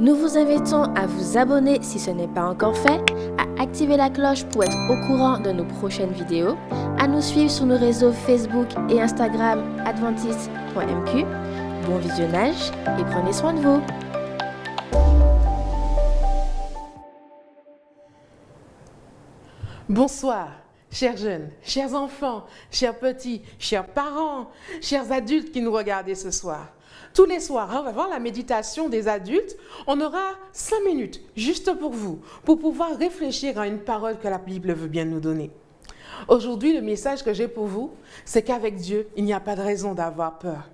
Nous vous invitons à vous abonner si ce n'est pas encore fait, à activer la cloche pour être au courant de nos prochaines vidéos, à nous suivre sur nos réseaux Facebook et Instagram adventiste.mq. Bon visionnage et prenez soin de vous. Bonsoir, chers jeunes, chers enfants, chers petits, chers parents, chers adultes qui nous regardez ce soir. Tous les soirs, avant la méditation des adultes, on aura 5 minutes juste pour vous, pour pouvoir réfléchir à une parole que la Bible veut bien nous donner. Aujourd'hui, le message que j'ai pour vous, c'est qu'avec Dieu, il n'y a pas de raison d'avoir peur.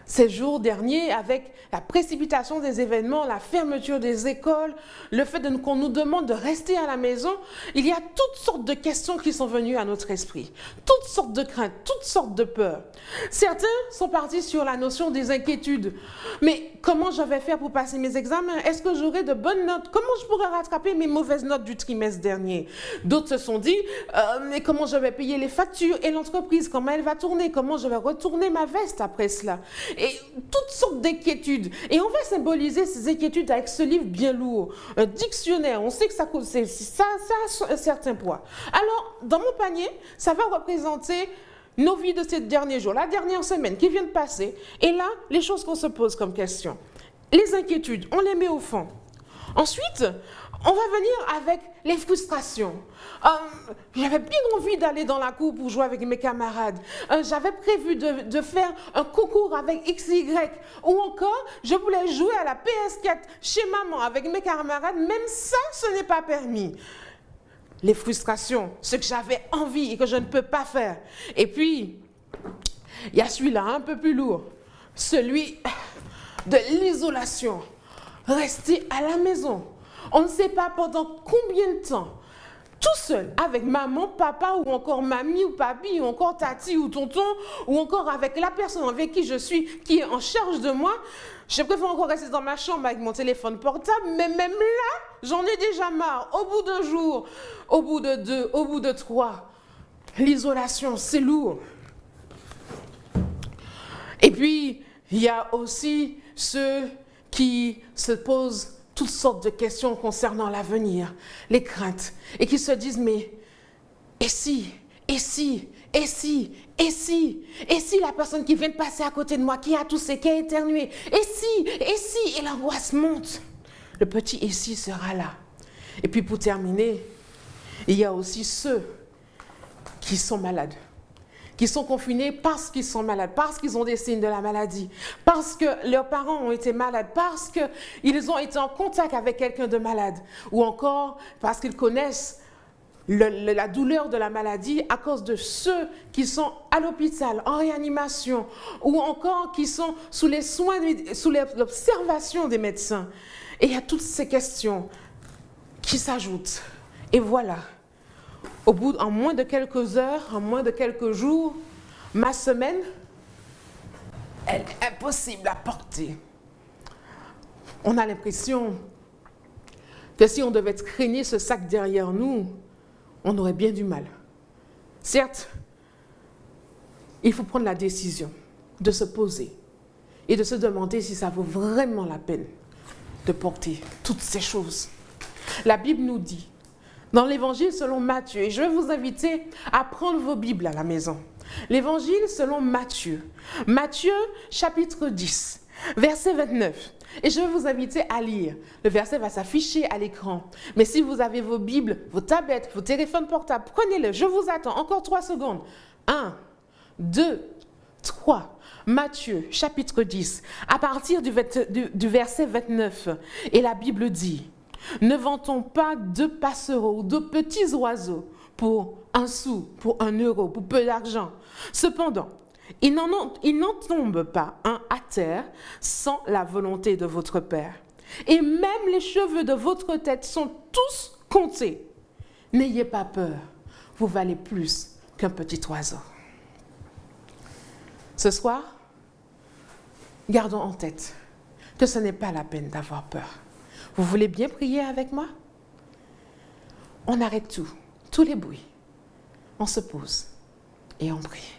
Ces jours derniers, avec la précipitation des événements, la fermeture des écoles, le fait qu'on nous demande de rester à la maison, il y a toutes sortes de questions qui sont venues à notre esprit, toutes sortes de craintes, toutes sortes de peurs. Certains sont partis sur la notion des inquiétudes. Mais comment je vais faire pour passer mes examens? Est-ce que j'aurai de bonnes notes? Comment je pourrai rattraper mes mauvaises notes du trimestre dernier? D'autres se sont dit, mais comment je vais payer les factures et l'entreprise? Comment elle va tourner? Comment je vais retourner ma veste après cela? Et toutes sortes d'inquiétudes. Et on va symboliser ces inquiétudes avec ce livre bien lourd, un dictionnaire. On sait que ça a un certain poids. Alors, dans mon panier, ça va représenter nos vies de ces derniers jours, la dernière semaine qui vient de passer. Et là, les choses qu'on se pose comme question. Les inquiétudes, on les met au fond. Ensuite, on va venir avec les frustrations. J'avais bien envie d'aller dans la cour pour jouer avec mes camarades. J'avais prévu de faire un concours avec XY. Ou encore, je voulais jouer à la PS4 chez maman avec mes camarades. Même ça, ce n'est pas permis. Les frustrations, ce que j'avais envie et que je ne peux pas faire. Et puis, il y a celui-là un peu plus lourd. Celui de l'isolation. Rester à la maison. On ne sait pas pendant combien de temps. Tout seul, avec maman, papa, ou encore mamie, ou papi, ou encore tati, ou tonton, ou encore avec la personne avec qui je suis, qui est en charge de moi. Je préfère encore rester dans ma chambre avec mon téléphone portable, mais même là, j'en ai déjà marre. Au bout d'un jour, au bout de 2, au bout de 3, l'isolation, c'est lourd. Et puis, il y a aussi ceux qui se posent toutes sortes de questions concernant l'avenir, les craintes, et qui se disent, mais et si la personne qui vient de passer à côté de moi, qui a toussé, qui a éternué, et l'angoisse monte. Le petit et si sera là. Et puis pour terminer, il y a aussi ceux qui sont malades, qui sont confinés parce qu'ils sont malades, parce qu'ils ont des signes de la maladie, parce que leurs parents ont été malades, parce qu'ils ont été en contact avec quelqu'un de malade, ou encore parce qu'ils connaissent la douleur de la maladie à cause de ceux qui sont à l'hôpital, en réanimation, ou encore qui sont sous les soins, sous l'observation des médecins. Et il y a toutes ces questions qui s'ajoutent. Et voilà. En moins de quelques heures, en moins de quelques jours, ma semaine, elle est impossible à porter. On a l'impression que si on devait traîner ce sac derrière nous, on aurait bien du mal. Certes, il faut prendre la décision de se poser et de se demander si ça vaut vraiment la peine de porter toutes ces choses. La Bible nous dit, dans l'évangile selon Matthieu, et je vais vous inviter à prendre vos Bibles à la maison. L'évangile selon Matthieu. Matthieu chapitre 10, verset 29. Et je vais vous inviter à lire. Le verset va s'afficher à l'écran. Mais si vous avez vos Bibles, vos tablettes, vos téléphones portables, prenez-le. Je vous attends. Encore 3 secondes. 1, 2, 3. Matthieu chapitre 10, à partir du verset 29. Et la Bible dit, ne vend-on pas 2 passereaux ou 2 petits oiseaux pour 1 sou, pour 1 euro, pour peu d'argent? Cependant, il n'en tombe pas un à terre sans la volonté de votre Père. Et même les cheveux de votre tête sont tous comptés. N'ayez pas peur, vous valez plus qu'un petit oiseau. Ce soir, gardons en tête que ce n'est pas la peine d'avoir peur. Vous voulez bien prier avec moi? On arrête tout, tous les bruits. On se pose et on prie.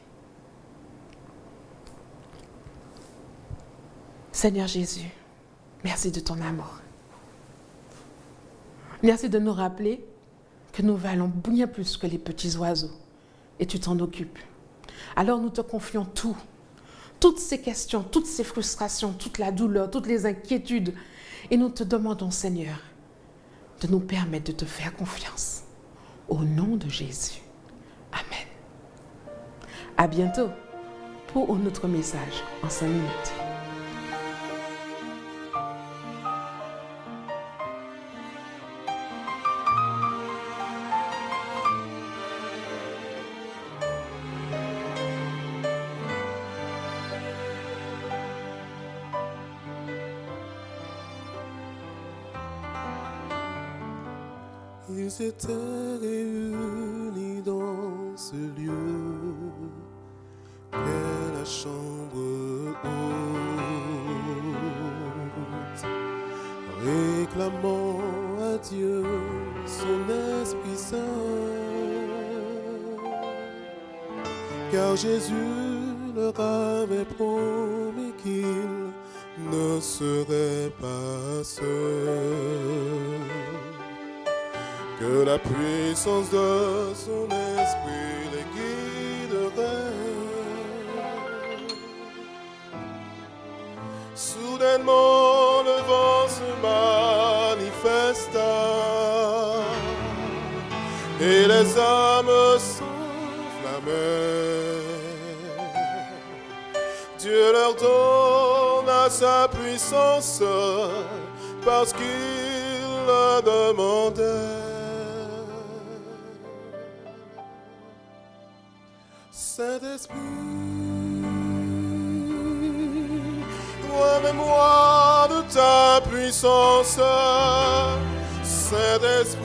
Seigneur Jésus, Merci de ton amour. Merci de nous rappeler que nous valons bien plus que les petits oiseaux et tu t'en occupes. Alors nous te confions tout, toutes ces questions, toutes ces frustrations, toute la douleur, toutes les inquiétudes et nous te demandons, Seigneur, de nous permettre de te faire confiance. Au nom de Jésus. Amen. À bientôt pour un autre message en 5 minutes. Ils étaient réunis dans ce lieu qu'est la chambre haute, réclamant à Dieu son Esprit Saint, car Jésus leur avait promis qu'il ne serait pas seul, que la puissance de son esprit les guiderait. Soudainement le vent se manifesta et les âmes s'enflammaient. Dieu leur donna sa puissance parce qu'il le demandait. Saint-Esprit, remets-moi de ta puissance. Saint-Esprit,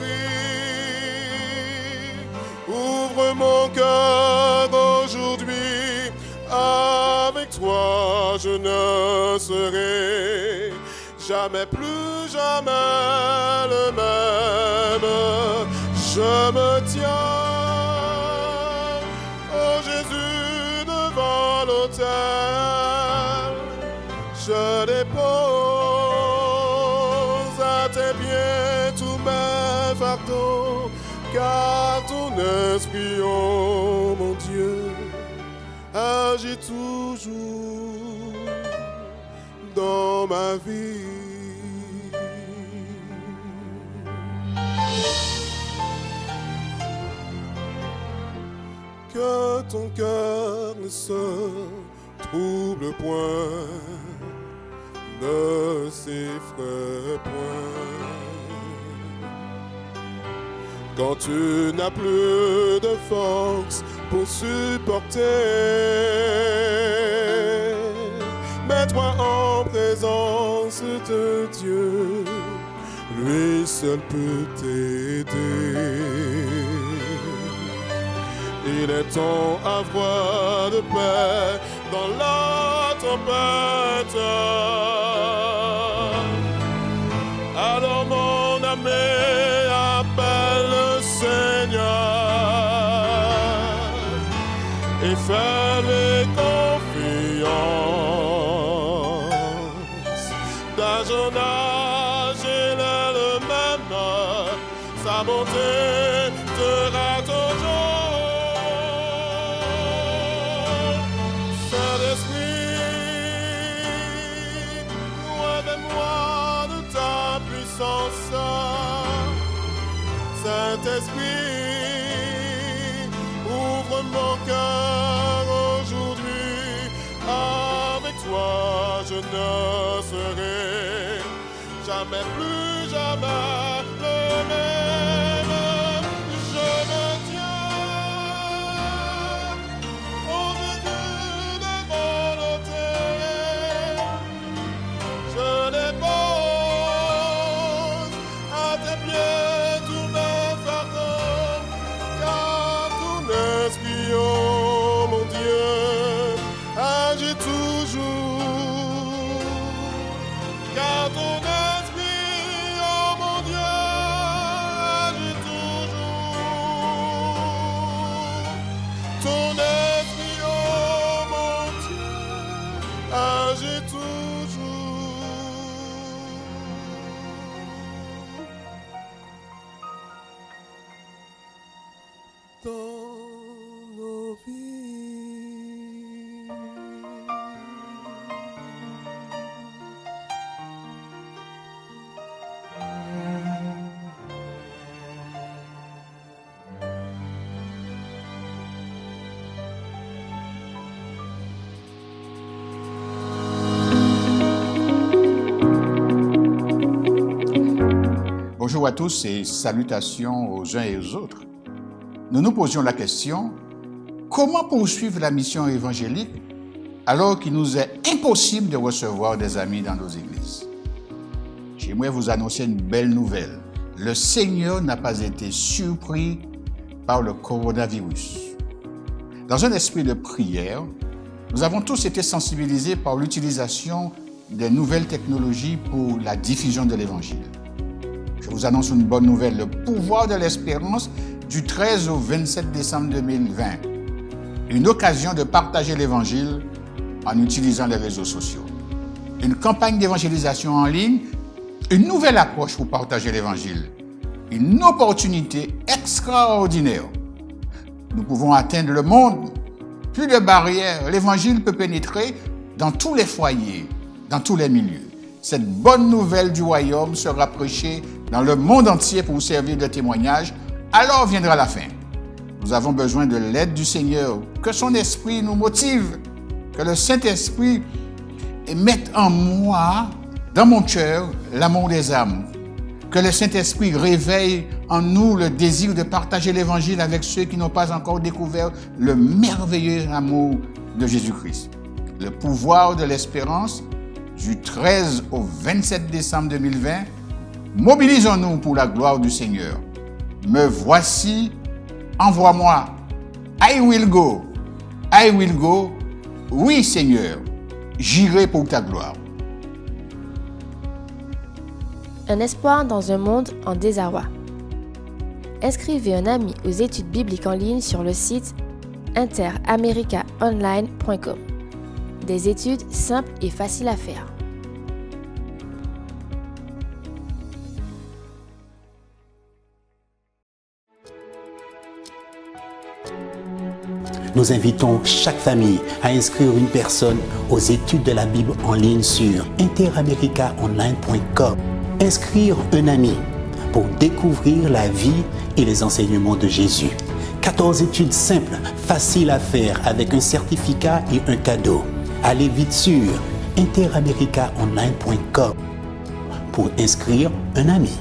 ouvre mon cœur aujourd'hui. Avec toi, je ne serai jamais, plus jamais le même. Je me tiens, Jésus, devant l'autel, je dépose à tes pieds tous mes fardeaux, car ton esprit, oh mon Dieu, agit toujours dans ma vie. Que ton cœur ne se trouble point, ne s'effraie point. Quand tu n'as plus de force pour supporter, mets-toi en présence de Dieu, lui seul peut t'aider. Il est ton havre de paix dans la tempête. Alors mon âme appelle le Seigneur et fais-lui confiance. D'âge en âge, il est le même, sa bonté sera toujours. Saint-Esprit, ouvre mon cœur aujourd'hui. Avec toi, je ne serai jamais, plus jamais le même. Je me tiens au-dessus de mon autel. Je dépose à tes pieds tous mes fardeaux, car ton esprit, oh mon Dieu, agit toujours. Car ton esprit, oh mon Dieu, dans nos vies. Bonjour à tous et salutations aux uns et aux autres. Nous nous posions la question, comment poursuivre la mission évangélique alors qu'il nous est impossible de recevoir des amis dans nos églises? J'aimerais vous annoncer une belle nouvelle. Le Seigneur n'a pas été surpris par le coronavirus. Dans un esprit de prière, nous avons tous été sensibilisés par l'utilisation des nouvelles technologies pour la diffusion de l'Évangile. Je vous annonce une bonne nouvelle, le pouvoir de l'espérance du 13 au 27 décembre 2020. Une occasion de partager l'Évangile en utilisant les réseaux sociaux. Une campagne d'évangélisation en ligne, une nouvelle approche pour partager l'Évangile. Une opportunité extraordinaire. Nous pouvons atteindre le monde. Plus de barrières, l'Évangile peut pénétrer dans tous les foyers, dans tous les milieux. Cette bonne nouvelle du royaume sera prêchée dans le monde entier pour servir de témoignage. Alors viendra la fin. Nous avons besoin de l'aide du Seigneur. Que son esprit nous motive. Que le Saint-Esprit mette en moi, dans mon cœur, l'amour des âmes. Que le Saint-Esprit réveille en nous le désir de partager l'Évangile avec ceux qui n'ont pas encore découvert le merveilleux amour de Jésus-Christ. Le pouvoir de l'espérance du 13 au 27 décembre 2020, mobilisons-nous pour la gloire du Seigneur. Me voici, envoie-moi. I will go. I will go. Oui, Seigneur, j'irai pour ta gloire. Un espoir dans un monde en désarroi. Inscrivez un ami aux études bibliques en ligne sur le site interamericaonline.com. Des études simples et faciles à faire. Nous invitons chaque famille à inscrire une personne aux études de la Bible en ligne sur interamericaonline.com. Inscrire un ami pour découvrir la vie et les enseignements de Jésus. 14 études simples, faciles à faire avec un certificat et un cadeau. Allez vite sur interamericaonline.com pour inscrire un ami.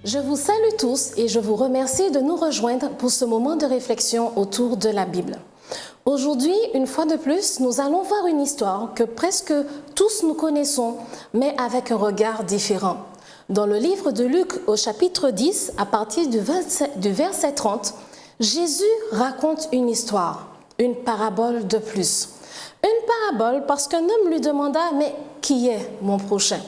Je vous salue tous et je vous remercie de nous rejoindre pour ce moment de réflexion autour de la Bible. Aujourd'hui, une fois de plus, nous allons voir une histoire que presque tous nous connaissons, mais avec un regard différent. Dans le livre de Luc, au chapitre 10, à partir du verset 30, Jésus raconte une histoire, une parabole de plus. Une parabole parce qu'un homme lui demanda « Mais qui est mon prochain ?»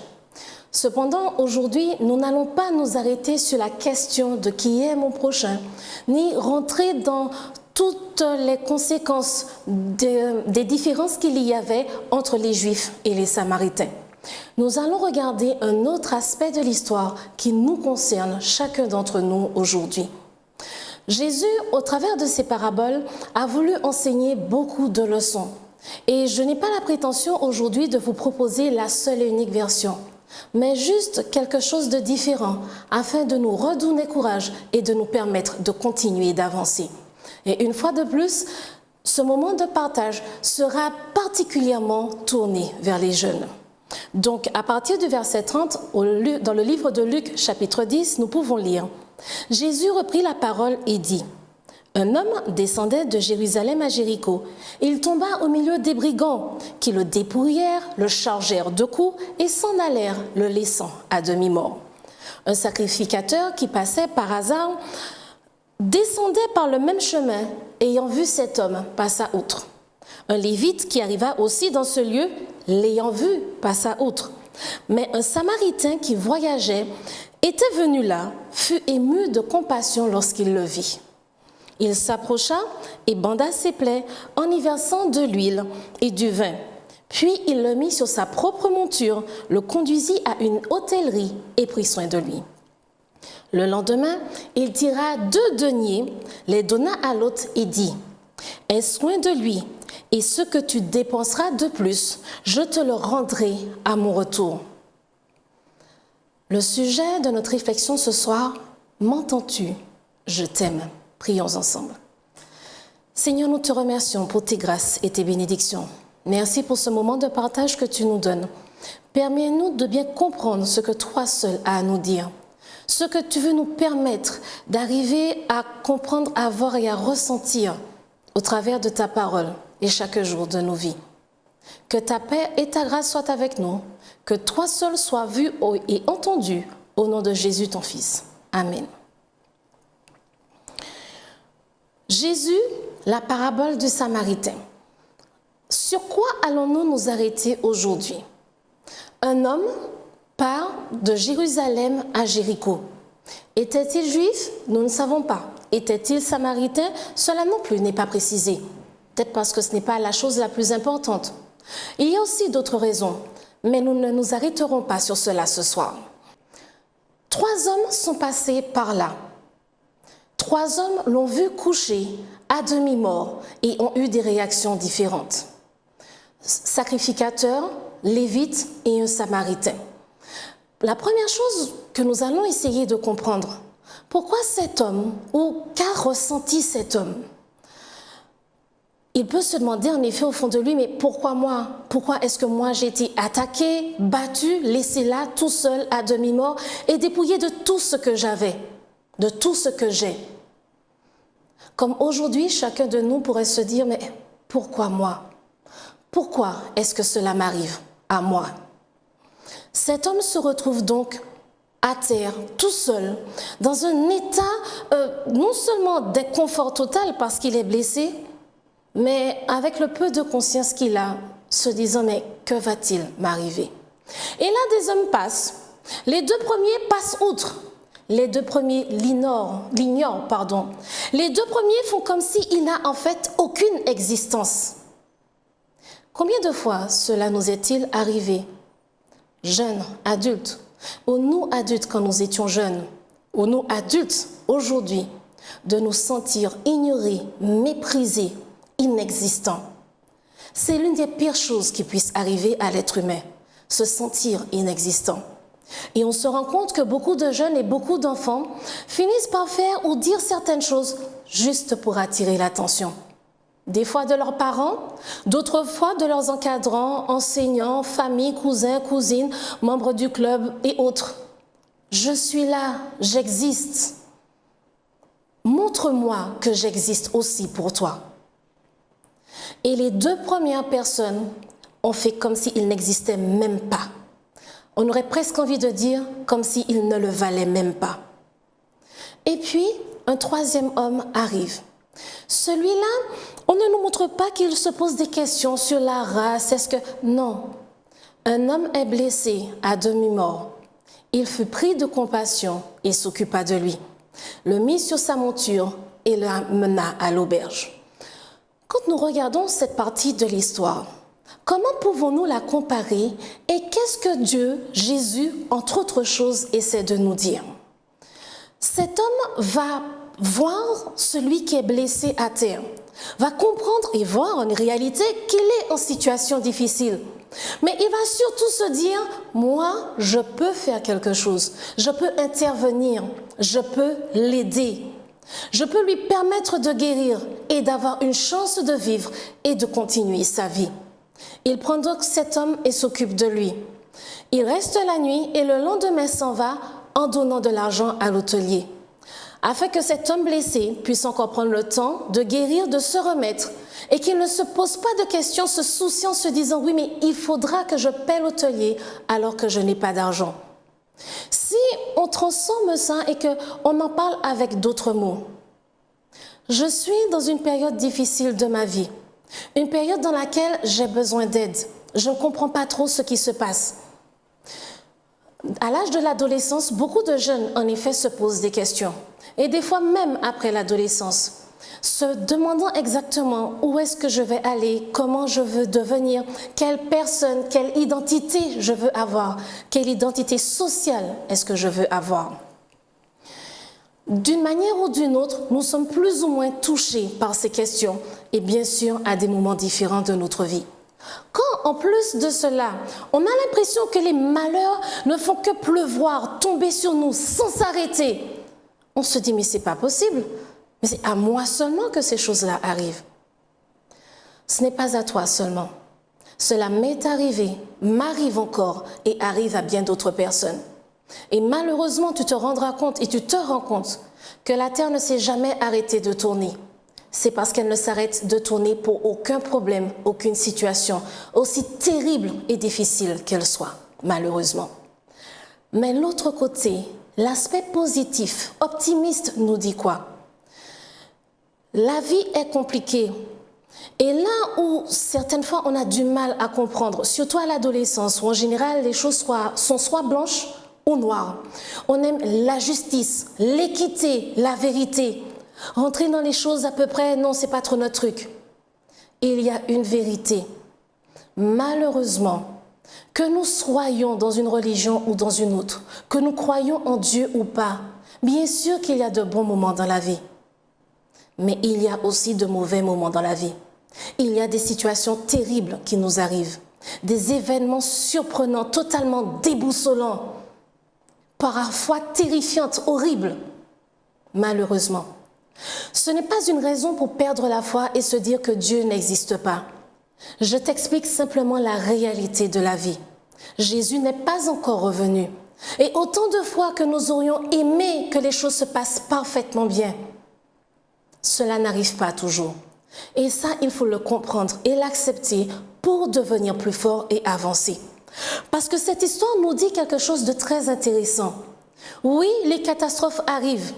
Cependant, aujourd'hui, nous n'allons pas nous arrêter sur la question de qui est mon prochain, ni rentrer dans toutes les conséquences des différences qu'il y avait entre les Juifs et les Samaritains. Nous allons regarder un autre aspect de l'histoire qui nous concerne chacun d'entre nous aujourd'hui. Jésus, au travers de ces paraboles, a voulu enseigner beaucoup de leçons. Et je n'ai pas la prétention aujourd'hui de vous proposer la seule et unique version, mais juste quelque chose de différent afin de nous redonner courage et de nous permettre de continuer d'avancer. Et une fois de plus, ce moment de partage sera particulièrement tourné vers les jeunes. Donc, à partir du verset 30, dans le livre de Luc, chapitre 10, nous pouvons lire « Jésus reprit la parole et dit « Un homme descendait de Jérusalem à Jéricho. Il tomba au milieu des brigands qui le dépouillèrent, le chargèrent de coups et s'en allèrent, le laissant à demi-mort. Un sacrificateur qui passait par hasard descendait par le même chemin, ayant vu cet homme, passa outre. Un lévite qui arriva aussi dans ce lieu, l'ayant vu, passa outre. Mais un samaritain qui voyageait, était venu là, fut ému de compassion lorsqu'il le vit. Il s'approcha et banda ses plaies en y versant de l'huile et du vin. Puis il le mit sur sa propre monture, le conduisit à une hôtellerie et prit soin de lui. Le lendemain, il tira 2 deniers, les donna à l'hôte et dit, « Aie soin de lui, et ce que tu dépenseras de plus, je te le rendrai à mon retour. » Le sujet de notre réflexion ce soir, « M'entends-tu? Je t'aime ». Prions ensemble. Seigneur, nous te remercions pour tes grâces et tes bénédictions. Merci pour ce moment de partage que tu nous donnes. Permets-nous de bien comprendre ce que toi seul as à nous dire. Ce que tu veux nous permettre d'arriver à comprendre, à voir et à ressentir au travers de ta parole et chaque jour de nos vies. Que ta paix et ta grâce soient avec nous, que toi seul sois vu et entendu au nom de Jésus ton Fils. Amen. Jésus, la parabole du Samaritain. Sur quoi allons-nous nous arrêter aujourd'hui? Un homme part de Jérusalem à Jéricho. Était-il juif? Nous ne savons pas. Était-il samaritain? Cela non plus n'est pas précisé. Peut-être parce que ce n'est pas la chose la plus importante. Il y a aussi d'autres raisons, mais nous ne nous arrêterons pas sur cela ce soir. 3 hommes sont passés par là. 3 hommes l'ont vu couché à demi-mort et ont eu des réactions différentes. Sacrificateur, lévite et un samaritain. La première chose que nous allons essayer de comprendre, pourquoi cet homme ou qu'a ressenti cet homme? Il peut se demander en effet au fond de lui, mais pourquoi moi? Pourquoi est-ce que moi j'ai été attaqué, battu, laissé là tout seul à demi-mort et dépouillé de tout ce que j'avais, de tout ce que j'ai? Comme aujourd'hui, chacun de nous pourrait se dire, mais pourquoi moi? Pourquoi est-ce que cela m'arrive à moi? Cet homme se retrouve donc à terre, tout seul, dans un état non seulement d'inconfort total parce qu'il est blessé, mais avec le peu de conscience qu'il a, se disant, mais que va-t-il m'arriver? Et là, des hommes passent. Les 2 premiers passent outre. Les 2 premiers l'ignorent. Les 2 premiers font comme s'il n'a en fait aucune existence. Combien de fois cela nous est-il arrivé, jeunes, adultes, ou nous adultes quand nous étions jeunes, ou nous adultes aujourd'hui, de nous sentir ignorés, méprisés, inexistants? C'est l'une des pires choses qui puisse arriver à l'être humain, se sentir inexistant. Et on se rend compte que beaucoup de jeunes et beaucoup d'enfants finissent par faire ou dire certaines choses juste pour attirer l'attention. Des fois de leurs parents, d'autres fois de leurs encadrants, enseignants, familles, cousins, cousines, membres du club et autres. Je suis là, j'existe. Montre-moi que j'existe aussi pour toi. Et les 2 premières personnes ont fait comme s'ils n'existaient même pas. On aurait presque envie de dire comme s'ils ne le valaient même pas. Et puis, un 3e homme arrive. Celui-là, on ne nous montre pas qu'il se pose des questions sur la race. Est-ce que... Non. Un homme est blessé à demi-mort. Il fut pris de compassion et s'occupa de lui. Le mit sur sa monture et le mena à l'auberge. Quand nous regardons cette partie de l'histoire, comment pouvons-nous la comparer et qu'est-ce que Dieu, Jésus, entre autres choses, essaie de nous dire? Cet homme va voir celui qui est blessé à terre, va comprendre et voir en réalité qu'il est en situation difficile. Mais il va surtout se dire, moi, je peux faire quelque chose, je peux intervenir, je peux l'aider. Je peux lui permettre de guérir et d'avoir une chance de vivre et de continuer sa vie. Il prend donc cet homme et s'occupe de lui. Il reste la nuit et le lendemain s'en va en donnant de l'argent à l'hôtelier, afin que cet homme blessé puisse encore prendre le temps de guérir, de se remettre, et qu'il ne se pose pas de questions, se souciant, se disant « oui, mais il faudra que je paie l'hôtelier alors que je n'ai pas d'argent ». Si on transforme ça et qu'on en parle avec d'autres mots, je suis dans une période difficile de ma vie, une période dans laquelle j'ai besoin d'aide. Je ne comprends pas trop ce qui se passe. À l'âge de l'adolescence, beaucoup de jeunes, en effet, se posent des questions. Et des fois, même après l'adolescence, se demandant exactement où est-ce que je vais aller, comment je veux devenir, quelle personne, quelle identité je veux avoir, quelle identité sociale est-ce que je veux avoir. D'une manière ou d'une autre, nous sommes plus ou moins touchés par ces questions et bien sûr à des moments différents de notre vie. Quand en plus de cela, on a l'impression que les malheurs ne font que pleuvoir, tomber sur nous sans s'arrêter, on se dit mais c'est pas possible, mais c'est à moi seulement que ces choses-là arrivent. Ce n'est pas à toi seulement. Cela m'est arrivé, m'arrive encore et arrive à bien d'autres personnes. Et malheureusement, tu te rendras compte et tu te rends compte que la Terre ne s'est jamais arrêtée de tourner. C'est parce qu'elle ne s'arrête de tourner pour aucun problème, aucune situation, aussi terrible et difficile qu'elle soit, malheureusement. Mais l'autre côté, l'aspect positif, optimiste, nous dit quoi? La vie est compliquée. Et là où certaines fois on a du mal à comprendre, surtout à l'adolescence, où en général les choses sont soit blanches ou noires. On aime la justice, l'équité, la vérité. Rentrer dans les choses à peu près, non, c'est pas trop notre truc. Il y a une vérité. Malheureusement, que nous soyons dans une religion ou dans une autre, que nous croyons en Dieu ou pas, bien sûr qu'il y a de bons moments dans la vie. Mais il y a aussi de mauvais moments dans la vie. Il y a des situations terribles qui nous arrivent, des événements surprenants, totalement déboussolants, parfois terrifiantes, horribles, malheureusement. Ce n'est pas une raison pour perdre la foi et se dire que Dieu n'existe pas. Je t'explique simplement la réalité de la vie. Jésus n'est pas encore revenu. Et autant de fois que nous aurions aimé que les choses se passent parfaitement bien, cela n'arrive pas toujours. Et ça, il faut le comprendre et l'accepter pour devenir plus fort et avancer. Parce que cette histoire nous dit quelque chose de très intéressant. Oui, les catastrophes arrivent.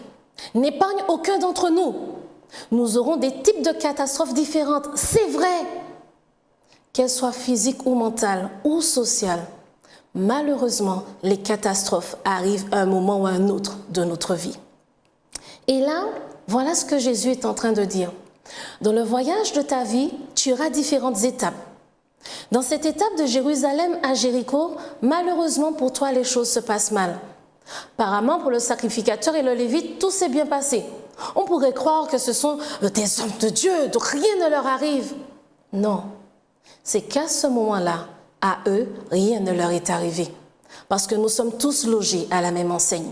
N'épargne aucun d'entre nous. Nous aurons des types de catastrophes différentes, c'est vrai. Qu'elles soient physiques ou mentales ou sociales. Malheureusement, les catastrophes arrivent à un moment ou à un autre de notre vie. Et là, voilà ce que Jésus est en train de dire. Dans le voyage de ta vie, tu auras différentes étapes. Dans cette étape de Jérusalem à Jéricho, malheureusement pour toi, les choses se passent mal. Apparemment, pour le sacrificateur et le lévite, tout s'est bien passé. On pourrait croire que ce sont des hommes de Dieu, donc rien ne leur arrive. Non, c'est qu'à ce moment-là, à eux, rien ne leur est arrivé. Parce que nous sommes tous logés à la même enseigne.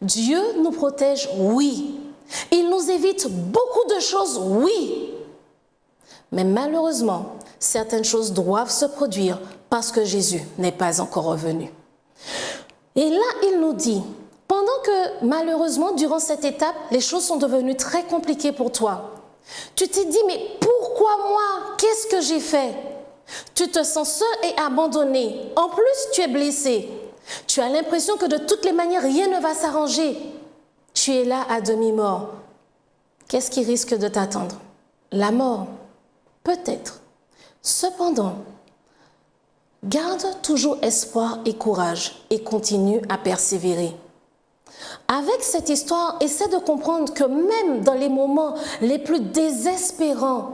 Dieu nous protège, oui. Il nous évite beaucoup de choses, oui. Mais malheureusement, certaines choses doivent se produire parce que Jésus n'est pas encore revenu. Et là, il nous dit, pendant que malheureusement, durant cette étape, les choses sont devenues très compliquées pour toi. Tu t'es dit, mais pourquoi moi? Qu'est-ce que j'ai fait? Tu te sens seul et abandonné. En plus, tu es blessé. Tu as l'impression que de toutes les manières, rien ne va s'arranger. Tu es là à demi-mort. Qu'est-ce qui risque de t'attendre? La mort, peut-être. Cependant, garde toujours espoir et courage et continue à persévérer. Avec cette histoire, essaie de comprendre que même dans les moments les plus désespérants,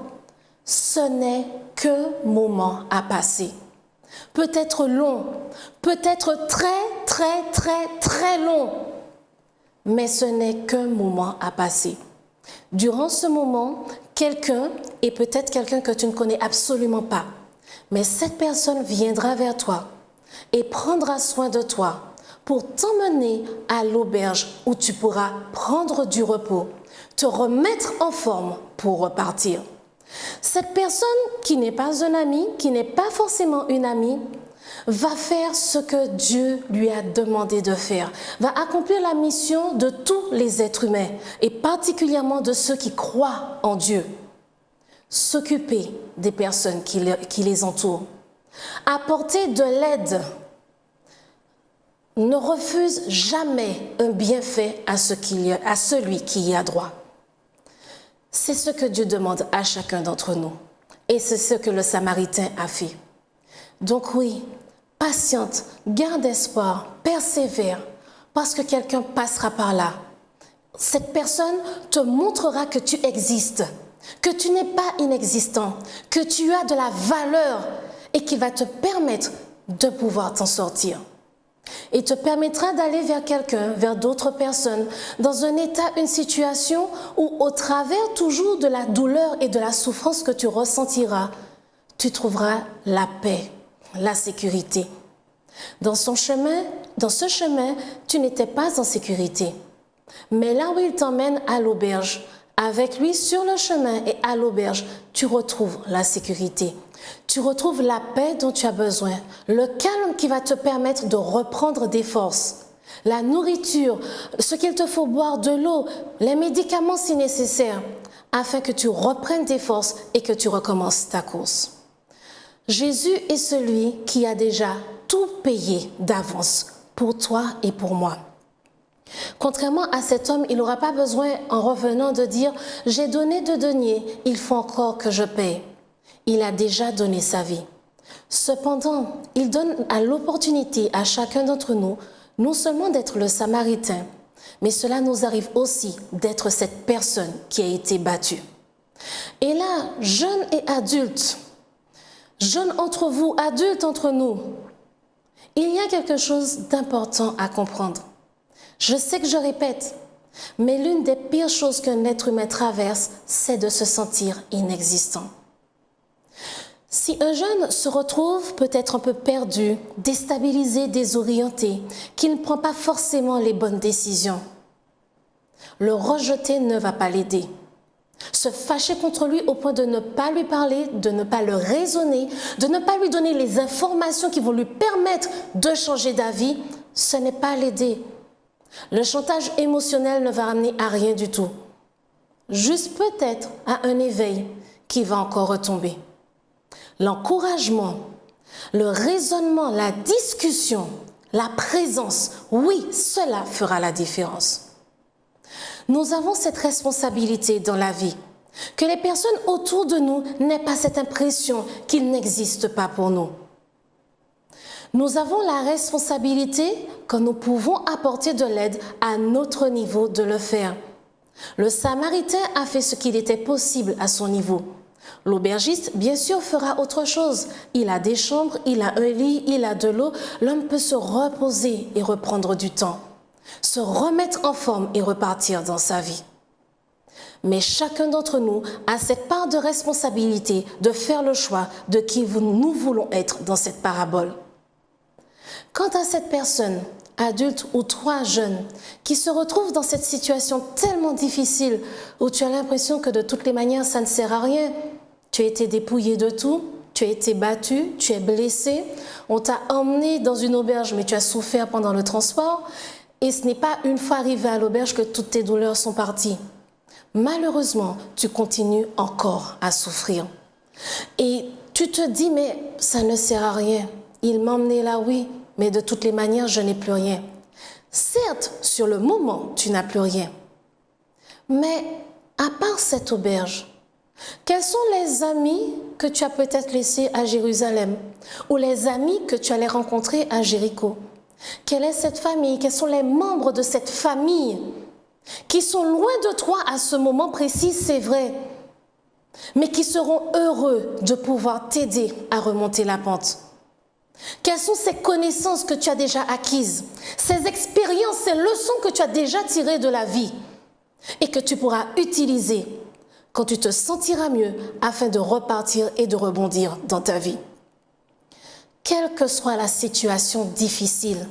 ce n'est que moment à passer. Peut-être long, peut-être très long, mais ce n'est qu'un moment à passer. Durant ce moment, quelqu'un, et peut-être quelqu'un que tu ne connais absolument pas, mais cette personne viendra vers toi et prendra soin de toi pour t'emmener à l'auberge où tu pourras prendre du repos, te remettre en forme pour repartir. Cette personne qui n'est pas un ami, qui n'est pas forcément une amie, va faire ce que Dieu lui a demandé de faire, va accomplir la mission de tous les êtres humains et particulièrement de ceux qui croient en Dieu. S'occuper des personnes qui les entourent, apporter de l'aide. Ne refuse jamais un bienfait à celui qui y a droit. C'est ce que Dieu demande à chacun d'entre nous. Et c'est ce que le Samaritain a fait. Donc oui, patiente, garde espoir, persévère, parce que quelqu'un passera par là. Cette personne te montrera que tu existes, que tu n'es pas inexistant, que tu as de la valeur et qui va te permettre de pouvoir t'en sortir. et te permettra d'aller vers quelqu'un, vers d'autres personnes, dans un état, une situation où au travers toujours de la douleur et de la souffrance que tu ressentiras, tu trouveras la paix, la sécurité. Dans ce chemin, tu n'étais pas en sécurité. Mais là où il t'emmène à l'auberge, avec lui sur le chemin et à l'auberge, tu retrouves la sécurité. Tu retrouves la paix dont tu as besoin, le calme qui va te permettre de reprendre des forces, la nourriture, ce qu'il te faut boire, de l'eau, les médicaments si nécessaire, afin que tu reprennes des forces et que tu recommences ta course. Jésus est celui qui a déjà tout payé d'avance pour toi et pour moi. Contrairement à cet homme, il n'aura pas besoin en revenant de dire « j'ai donné 2 deniers, il faut encore que je paye ». Il a déjà donné sa vie. Cependant, il donne l'opportunité à chacun d'entre nous, non seulement d'être le Samaritain, mais cela nous arrive aussi d'être cette personne qui a été battue. Et là, jeunes et adultes, jeunes entre vous, adultes entre nous, il y a quelque chose d'important à comprendre. Je sais que je répète, mais l'une des pires choses qu'un être humain traverse, c'est de se sentir inexistant. Si un jeune se retrouve peut-être un peu perdu, déstabilisé, désorienté, qu'il ne prend pas forcément les bonnes décisions, le rejeter ne va pas l'aider. Se fâcher contre lui au point de ne pas lui parler, de ne pas le raisonner, de ne pas lui donner les informations qui vont lui permettre de changer d'avis, ce n'est pas l'aider. Le chantage émotionnel ne va amener à rien du tout. Juste peut-être à un éveil qui va encore retomber. L'encouragement, le raisonnement, la discussion, la présence, oui, cela fera la différence. Nous avons cette responsabilité dans la vie, que les personnes autour de nous n'aient pas cette impression qu'il n'existe pas pour nous. Nous avons la responsabilité, quand nous pouvons apporter de l'aide à notre niveau, de le faire. Le Samaritain a fait ce qu'il était possible à son niveau. L'aubergiste, bien sûr, fera autre chose. Il a des chambres, il a un lit, il a de l'eau. L'homme peut se reposer et reprendre du temps, se remettre en forme et repartir dans sa vie. Mais chacun d'entre nous a cette part de responsabilité de faire le choix de qui nous voulons être dans cette parabole. Quant à cette personne, adulte ou toi jeune, qui se retrouve dans cette situation tellement difficile où tu as l'impression que de toutes les manières ça ne sert à rien, tu as été dépouillé de tout, tu as été battu, tu es blessé, on t'a emmené dans une auberge mais tu as souffert pendant le transport et ce n'est pas une fois arrivé à l'auberge que toutes tes douleurs sont parties. Malheureusement, tu continues encore à souffrir. Et tu te dis, mais ça ne sert à rien. Il m'a emmené là, oui, mais de toutes les manières, je n'ai plus rien. Certes, sur le moment, tu n'as plus rien. Mais à part cette auberge, quels sont les amis que tu as peut-être laissés à Jérusalem ou les amis que tu allais rencontrer à Jéricho? Quelle est cette famille? Quels sont les membres de cette famille qui sont loin de toi à ce moment précis, c'est vrai, mais qui seront heureux de pouvoir t'aider à remonter la pente? Quelles sont ces connaissances que tu as déjà acquises, ces expériences, ces leçons que tu as déjà tirées de la vie et que tu pourras utiliser quand tu te sentiras mieux afin de repartir et de rebondir dans ta vie? Quelle que soit la situation difficile,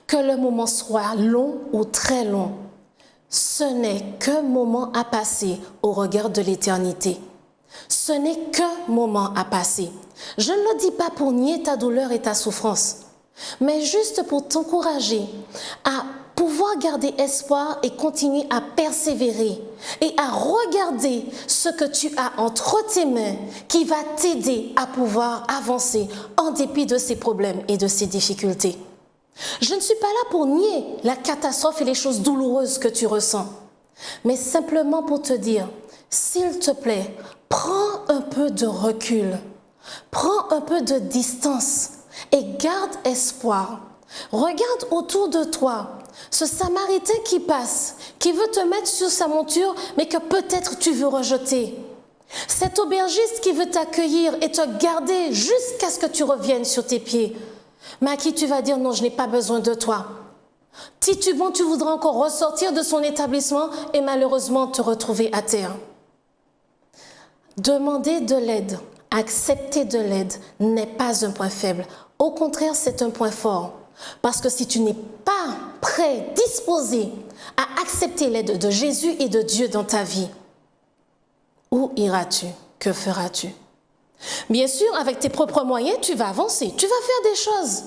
que le moment soit long ou très long, ce n'est qu'un moment à passer au regard de l'éternité. Ce n'est qu'un moment à passer. Je ne le dis pas pour nier ta douleur et ta souffrance, mais juste pour t'encourager à pouvoir garder espoir et continuer à persévérer et à regarder ce que tu as entre tes mains qui va t'aider à pouvoir avancer en dépit de ces problèmes et de ces difficultés. Je ne suis pas là pour nier la catastrophe et les choses douloureuses que tu ressens, mais simplement pour te dire, s'il te plaît, prends un peu de recul, prends un peu de distance et garde espoir. Regarde autour de toi ce Samaritain qui passe, qui veut te mettre sur sa monture, mais que peut-être tu veux rejeter. Cet aubergiste qui veut t'accueillir et te garder jusqu'à ce que tu reviennes sur tes pieds. mais à qui tu vas dire non, je n'ai pas besoin de toi. Titubant, tu voudras encore ressortir de son établissement et malheureusement te retrouver à terre. Demander de l'aide, accepter de l'aide n'est pas un point faible. Au contraire, c'est un point fort. Parce que si tu n'es pas prêt, disposé à accepter l'aide de Jésus et de Dieu dans ta vie, où iras-tu? Que feras-tu? Bien sûr, avec tes propres moyens, tu vas avancer, tu vas faire des choses.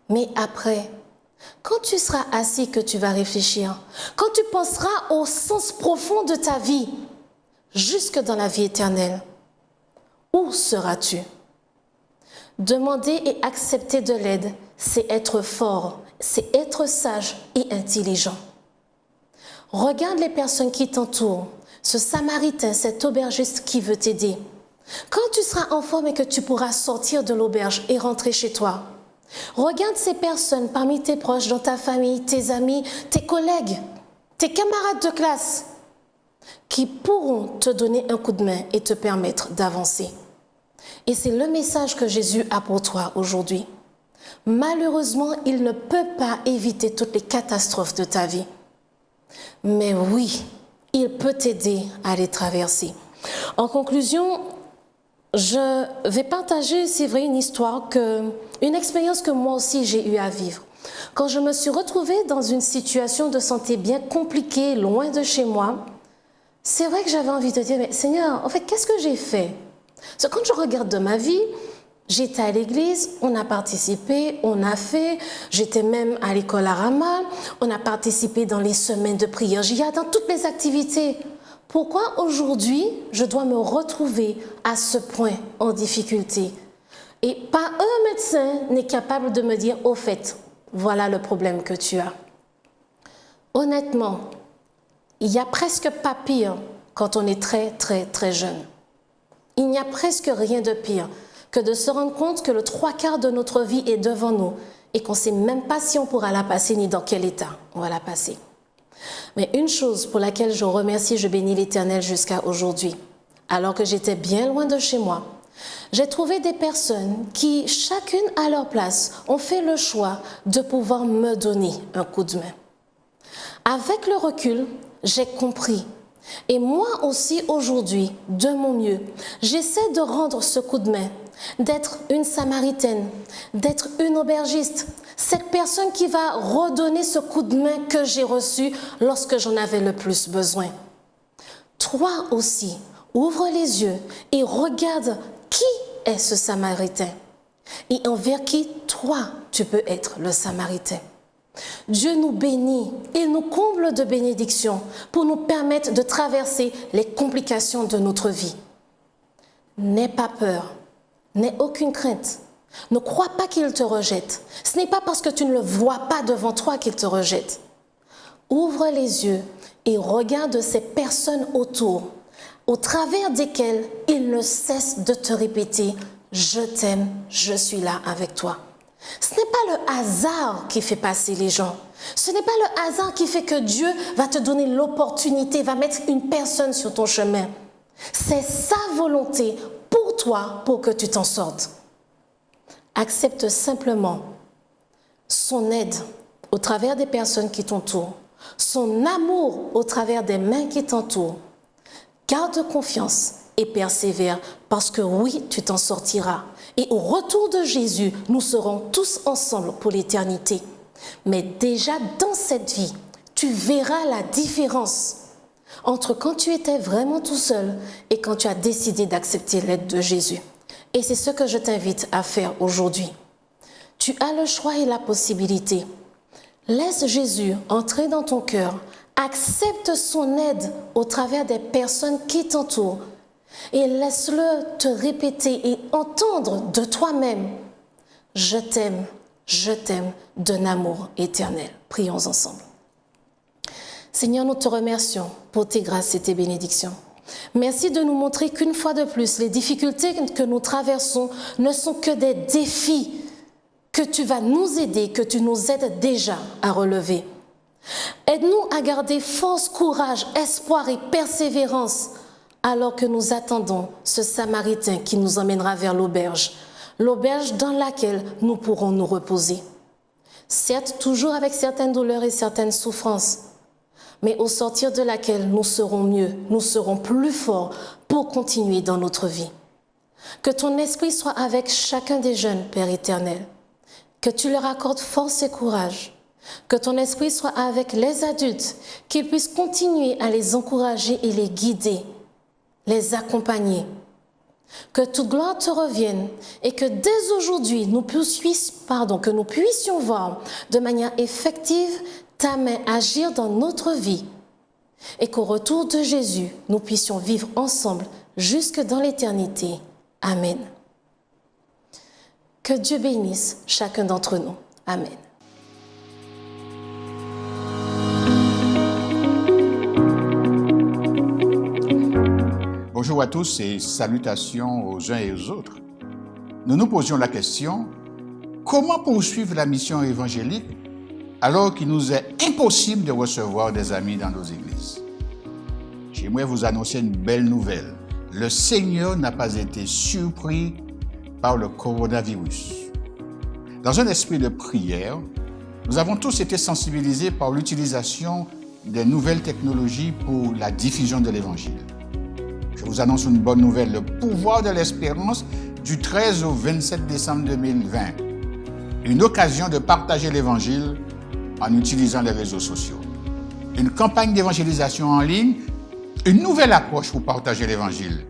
Mais après, quand tu seras assis, que tu vas réfléchir, quand tu penseras au sens profond de ta vie, jusque dans la vie éternelle, où seras-tu? Demander et accepter de l'aide, c'est être fort, c'est être sage et intelligent. Regarde les personnes qui t'entourent, ce Samaritain, cet aubergiste qui veut t'aider. Quand tu seras en forme et que tu pourras sortir de l'auberge et rentrer chez toi, regarde ces personnes parmi tes proches, dans ta famille, tes amis, tes collègues, tes camarades de classe, qui pourront te donner un coup de main et te permettre d'avancer. Et c'est le message que Jésus a pour toi aujourd'hui. Malheureusement, il ne peut pas éviter toutes les catastrophes de ta vie. Mais oui, il peut t'aider à les traverser. En conclusion, je vais partager, c'est vrai, une expérience que moi aussi j'ai eu à vivre. Quand je me suis retrouvée dans une situation de santé bien compliquée, loin de chez moi, c'est vrai que j'avais envie de dire, mais Seigneur, en fait, qu'est-ce que j'ai fait? Parce que quand je regarde de ma vie, j'étais à l'église, on a participé, on a fait, j'étais même à l'école à Rama, on a participé dans les semaines de prière, j'y ai dans toutes les activités. Pourquoi aujourd'hui, je dois me retrouver à ce point en difficulté? Et pas un médecin n'est capable de me dire, au fait, voilà le problème que tu as. Honnêtement, il n'y a presque pas pire quand on est très, très, très jeune. Il n'y a presque rien de pire que de se rendre compte que le 3/4 de notre vie est devant nous et qu'on ne sait même pas si on pourra la passer ni dans quel état on va la passer. Mais une chose pour laquelle je remercie, je bénis l'Éternel jusqu'à aujourd'hui, alors que j'étais bien loin de chez moi, j'ai trouvé des personnes qui, chacune à leur place, ont fait le choix de pouvoir me donner un coup de main. Avec le recul, j'ai compris. Et moi aussi aujourd'hui, de mon mieux, j'essaie de rendre ce coup de main, d'être une Samaritaine, d'être une aubergiste, cette personne qui va redonner ce coup de main que j'ai reçu lorsque j'en avais le plus besoin. Toi aussi, ouvre les yeux et regarde qui est ce Samaritain et envers qui toi tu peux être le Samaritain. Dieu nous bénit, il nous comble de bénédictions pour nous permettre de traverser les complications de notre vie. N'aie pas peur, n'aie aucune crainte. Ne crois pas qu'il te rejette. Ce n'est pas parce que tu ne le vois pas devant toi qu'il te rejette. Ouvre les yeux et regarde ces personnes autour, au travers desquelles il ne cesse de te répéter « Je t'aime, je suis là avec toi ». Ce n'est pas le hasard qui fait passer les gens. Ce n'est pas le hasard qui fait que Dieu va te donner l'opportunité, va mettre une personne sur ton chemin. C'est sa volonté pour toi, pour que tu t'en sortes. Accepte simplement son aide au travers des personnes qui t'entourent, son amour au travers des mains qui t'entourent. Garde confiance et persévère parce que oui, tu t'en sortiras. Et au retour de Jésus, nous serons tous ensemble pour l'éternité. Mais déjà dans cette vie, tu verras la différence entre quand tu étais vraiment tout seul et quand tu as décidé d'accepter l'aide de Jésus. Et c'est ce que je t'invite à faire aujourd'hui. Tu as le choix et la possibilité. Laisse Jésus entrer dans ton cœur. Accepte son aide au travers des personnes qui t'entourent. Et laisse-le te répéter et entendre de toi-même « Je t'aime d'un amour éternel ». Prions ensemble. Seigneur, nous te remercions pour tes grâces et tes bénédictions. Merci de nous montrer qu'une fois de plus, les difficultés que nous traversons ne sont que des défis que tu vas nous aider, que tu nous aides déjà à relever. Aide-nous à garder force, courage, espoir et persévérance alors que nous attendons ce Samaritain qui nous emmènera vers l'auberge l'auberge dans laquelle nous pourrons nous reposer. Certes, toujours avec certaines douleurs et certaines souffrances, mais au sortir de laquelle nous serons mieux, nous serons plus forts pour continuer dans notre vie. Que ton esprit soit avec chacun des jeunes, Père éternel. Que tu leur accordes force et courage. Que ton esprit soit avec les adultes, qu'ils puissent continuer à les encourager et les guider, les accompagner. Que toute gloire te revienne et que dès aujourd'hui, nous puissions voir de manière effective ta main agir dans notre vie et qu'au retour de Jésus, nous puissions vivre ensemble jusque dans l'éternité. Amen. Que Dieu bénisse chacun d'entre nous. Amen. Bonjour à tous et salutations aux uns et aux autres. Nous nous posions la question, comment poursuivre la mission évangélique alors qu'il nous est impossible de recevoir des amis dans nos églises? J'aimerais vous annoncer une belle nouvelle. Le Seigneur n'a pas été surpris par le coronavirus. Dans un esprit de prière, nous avons tous été sensibilisés par l'utilisation des nouvelles technologies pour la diffusion de l'Évangile. Je vous annonce une bonne nouvelle, le pouvoir de l'espérance du 13 au 27 décembre 2020. Une occasion de partager l'Évangile en utilisant les réseaux sociaux. Une campagne d'évangélisation en ligne, une nouvelle approche pour partager l'Évangile.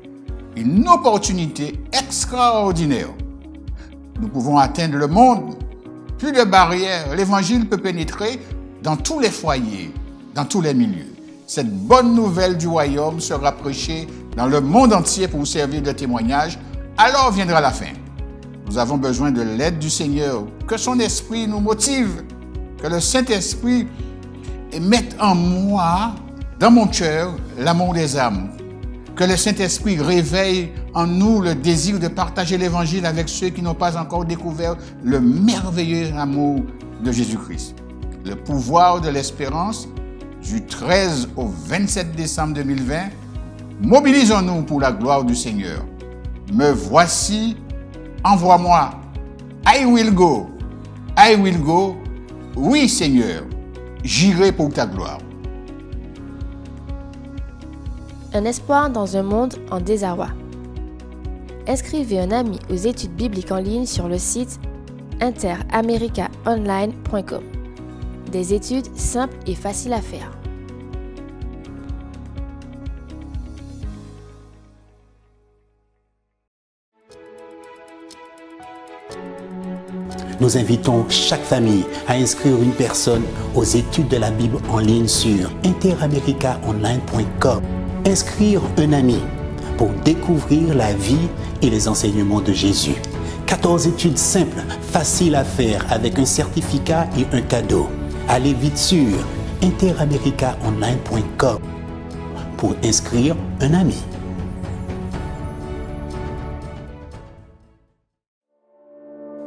Une opportunité extraordinaire. Nous pouvons atteindre le monde. Plus de barrières. L'Évangile peut pénétrer dans tous les foyers, dans tous les milieux. Cette bonne nouvelle du royaume sera prêchée dans le monde entier pour servir de témoignage. Alors viendra la fin. Nous avons besoin de l'aide du Seigneur. Que son esprit nous motive. Que le Saint-Esprit mette en moi, dans mon cœur, l'amour des âmes. Que le Saint-Esprit réveille en nous le désir de partager l'Évangile avec ceux qui n'ont pas encore découvert le merveilleux amour de Jésus-Christ. Le pouvoir de l'espérance du 13 au 27 décembre 2020, mobilisons-nous pour la gloire du Seigneur. Me voici, envoie-moi. I will go. I will go. Oui, Seigneur, j'irai pour ta gloire. Un espoir dans un monde en désarroi. Inscrivez un ami aux études bibliques en ligne sur le site interamericaonline.com. Des études simples et faciles à faire. Nous invitons chaque famille à inscrire une personne aux études de la Bible en ligne sur interamericaonline.com. Inscrire un ami pour découvrir la vie et les enseignements de Jésus. 14 études simples, faciles à faire avec un certificat et un cadeau. Allez vite sur interamericaonline.com pour inscrire un ami.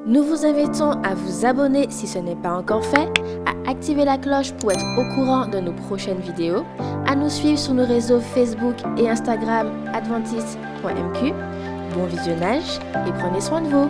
Nous vous invitons à vous abonner si ce n'est pas encore fait, à activer la cloche pour être au courant de nos prochaines vidéos, à nous suivre sur nos réseaux Facebook et Instagram adventiste.mq. Bon visionnage et prenez soin de vous.